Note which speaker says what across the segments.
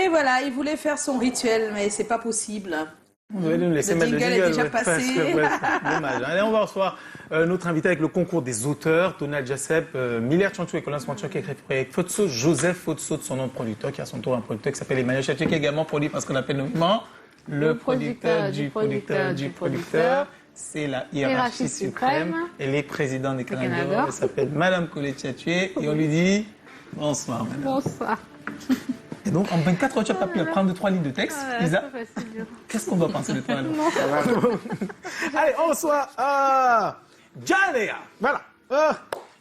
Speaker 1: Et voilà, il voulait faire son rituel, mais c'est pas possible.
Speaker 2: Vous devez nous laisser
Speaker 1: Le
Speaker 2: mettre le
Speaker 1: jingle
Speaker 2: jingle.
Speaker 1: est déjà passé.
Speaker 2: Dommage. Allez, on va recevoir notre invité avec le concours des auteurs, Donald Jacep, Milliard Chanchou et Colin Swanchou, qui a écrit avec Fotso, Joseph Fotso de son nom de producteur, qui a son tour un producteur qui s'appelle Emmanuel Chatier, qui est également produit par ce qu'on appelle nommément le producteur du producteur. C'est la hiérarchie suprême. Elle est présidente des Canadiens. Elle s'appelle Madame Colette Chatier et on lui dit bonsoir, madame.
Speaker 3: Bonsoir.
Speaker 2: Et donc, en 24 heures, tu n'as pas pu prendre 2-3 lignes de texte. Lisa, qu'est-ce qu'on doit penser de toi alors? Allez, on reçoit Janea. Voilà.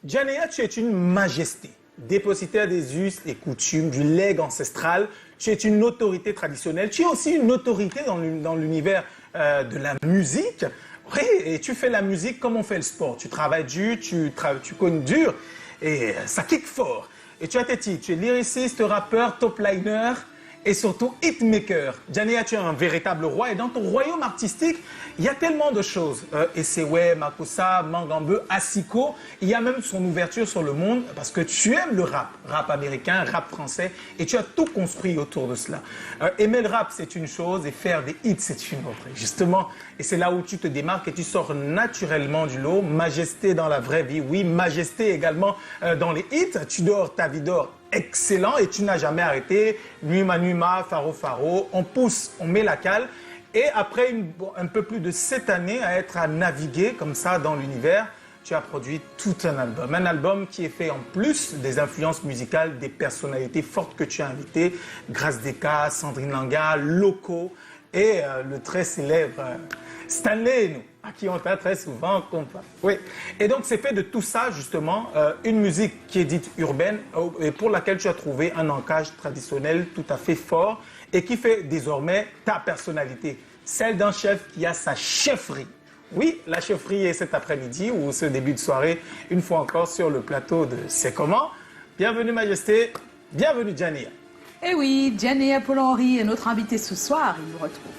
Speaker 2: Janea, tu es une majesté, dépositaire des us et coutumes, du legs ancestral. Tu es une autorité traditionnelle. Tu es aussi une autorité dans l'univers de la musique. Oui, et tu fais la musique comme on fait le sport. Tu travailles dur, tu cognes dur et ça kick fort. Et tu as tes titres, tu es lyriciste, rappeur, top liner et surtout hitmaker. Janea, tu es un véritable roi et dans ton royaume artistique, il y a tellement de choses. Essewe, Makossa, Mangambe, Asiko, il y a même son ouverture sur le monde parce que tu aimes le rap américain, rap français et tu as tout construit autour de cela. Aimer le rap, c'est une chose et faire des hits, c'est une autre. Justement, et c'est là où tu te démarques et tu sors naturellement du lot. Majesté dans la vraie vie, oui, majesté également dans les hits. Tu dors ta vie d'or. Excellent et tu n'as jamais arrêté. Numa Numa, Faro Faro, on pousse, on met la cale. Et après un peu plus de 7 années à être à naviguer comme ça dans l'univers, tu as produit tout un album. Un album qui est fait en plus des influences musicales, des personnalités fortes que tu as invitées. Grace Deka, Sandrine Langa, Loco et le très célèbre Stanley, nous, à qui on t'a très souvent comparé. Oui. Et donc, c'est fait de tout ça, justement, une musique qui est dite urbaine et pour laquelle tu as trouvé un ancrage traditionnel tout à fait fort et qui fait désormais ta personnalité, celle d'un chef qui a sa chefferie. Oui, la chefferie est cet après-midi ou ce début de soirée, une fois encore sur le plateau de C'est comment. Bienvenue, Majesté. Bienvenue, Janea.
Speaker 1: Eh oui, Janea Paul-Henri est notre invité ce soir. Il nous retrouve.